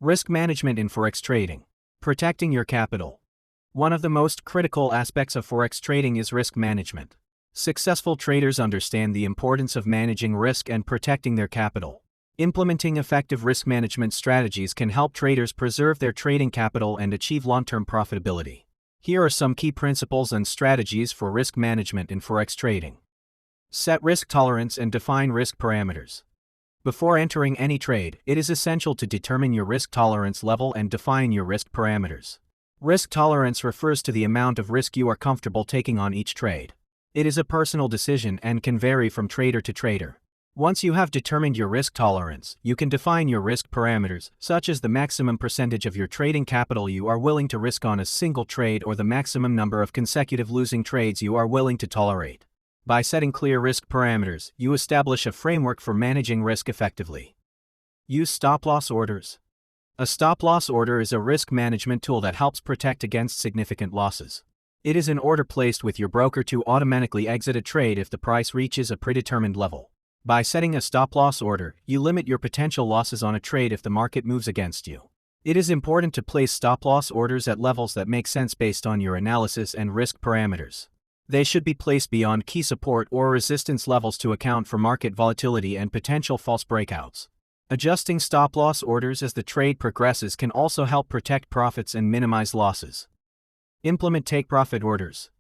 Risk management in Forex trading. Protecting your capital. One of the most critical aspects of Forex trading is risk management. Successful traders understand the importance of managing risk and protecting their capital. Implementing effective risk management strategies can help traders preserve their trading capital and achieve long-term profitability. Here are some key principles and strategies for risk management in Forex trading. Set risk tolerance and define risk parameters. Before entering any trade, it is essential to determine your risk tolerance level and define your risk parameters. Risk tolerance refers to the amount of risk you are comfortable taking on each trade. It is a personal decision and can vary from trader to trader. Once you have determined your risk tolerance, you can define your risk parameters, such as the maximum percentage of your trading capital you are willing to risk on a single trade or the maximum number of consecutive losing trades you are willing to tolerate. By setting clear risk parameters, you establish a framework for managing risk effectively. Use stop-loss orders. A stop-loss order is a risk management tool that helps protect against significant losses. It is an order placed with your broker to automatically exit a trade if the price reaches a predetermined level. By setting a stop-loss order, you limit your potential losses on a trade if the market moves against you. It is important to place stop-loss orders at levels that make sense based on your analysis and risk parameters. They should be placed beyond key support or resistance levels to account for market volatility and potential false breakouts. Adjusting stop-loss orders as the trade progresses can also help protect profits and minimize losses. Implement take-profit orders.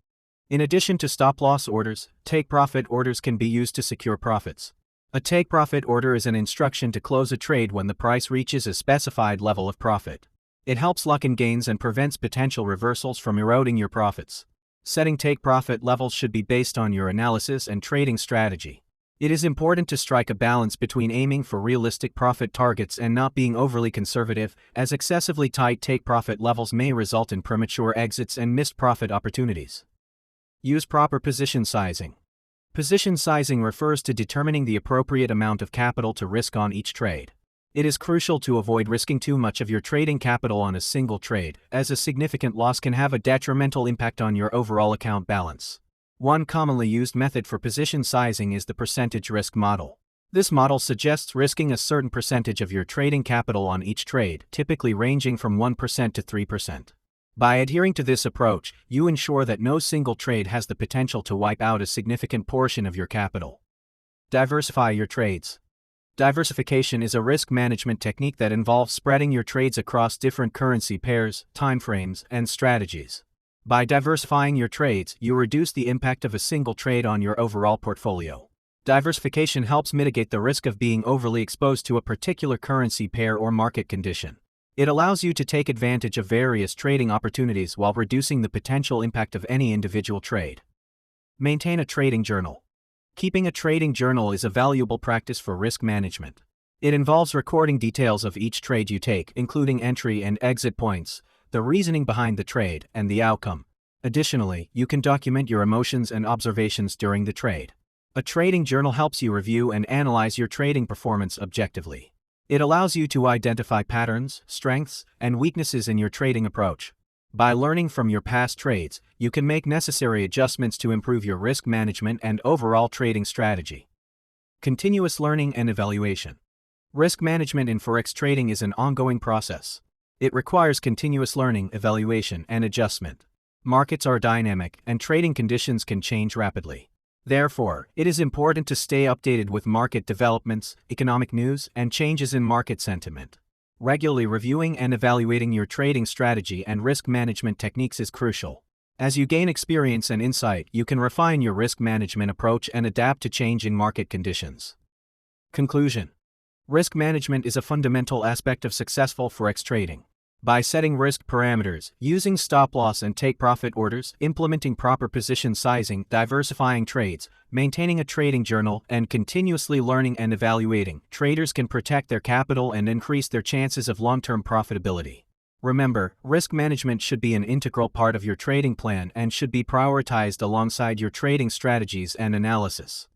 In addition to stop-loss orders, take-profit orders can be used to secure profits. A take-profit order is an instruction to close a trade when the price reaches a specified level of profit. It helps lock in gains and prevents potential reversals from eroding your profits. Setting take-profit levels should be based on your analysis and trading strategy. It is important to strike a balance between aiming for realistic profit targets and not being overly conservative, as excessively tight take-profit levels may result in premature exits and missed profit opportunities. Use proper position sizing. Position sizing refers to determining the appropriate amount of capital to risk on each trade. It is crucial to avoid risking too much of your trading capital on a single trade, as a significant loss can have a detrimental impact on your overall account balance. One commonly used method for position sizing is the percentage risk model. This model suggests risking a certain percentage of your trading capital on each trade, typically ranging from 1% to 3%. By adhering to this approach, you ensure that no single trade has the potential to wipe out a significant portion of your capital. Diversify your trades. Diversification is a risk management technique that involves spreading your trades across different currency pairs, timeframes, and strategies. By diversifying your trades, you reduce the impact of a single trade on your overall portfolio. Diversification helps mitigate the risk of being overly exposed to a particular currency pair or market condition. It allows you to take advantage of various trading opportunities while reducing the potential impact of any individual trade. Maintain a trading journal. Keeping a trading journal is a valuable practice for risk management. It involves recording details of each trade you take, including entry and exit points, the reasoning behind the trade, and the outcome. Additionally, you can document your emotions and observations during the trade. A trading journal helps you review and analyze your trading performance objectively. It allows you to identify patterns, strengths, and weaknesses in your trading approach. By learning from your past trades, you can make necessary adjustments to improve your risk management and overall trading strategy. Continuous learning and evaluation. Risk management in Forex trading is an ongoing process. It requires continuous learning, evaluation, and adjustment. Markets are dynamic, and trading conditions can change rapidly. Therefore, it is important to stay updated with market developments, economic news, and changes in market sentiment. Regularly reviewing and evaluating your trading strategy and risk management techniques is crucial. As you gain experience and insight, you can refine your risk management approach and adapt to changing market conditions. Conclusion. Risk management is a fundamental aspect of successful Forex trading. By setting risk parameters, using stop-loss and take-profit orders, implementing proper position sizing, diversifying trades, maintaining a trading journal, and continuously learning and evaluating, traders can protect their capital and increase their chances of long-term profitability. Remember, risk management should be an integral part of your trading plan and should be prioritized alongside your trading strategies and analysis.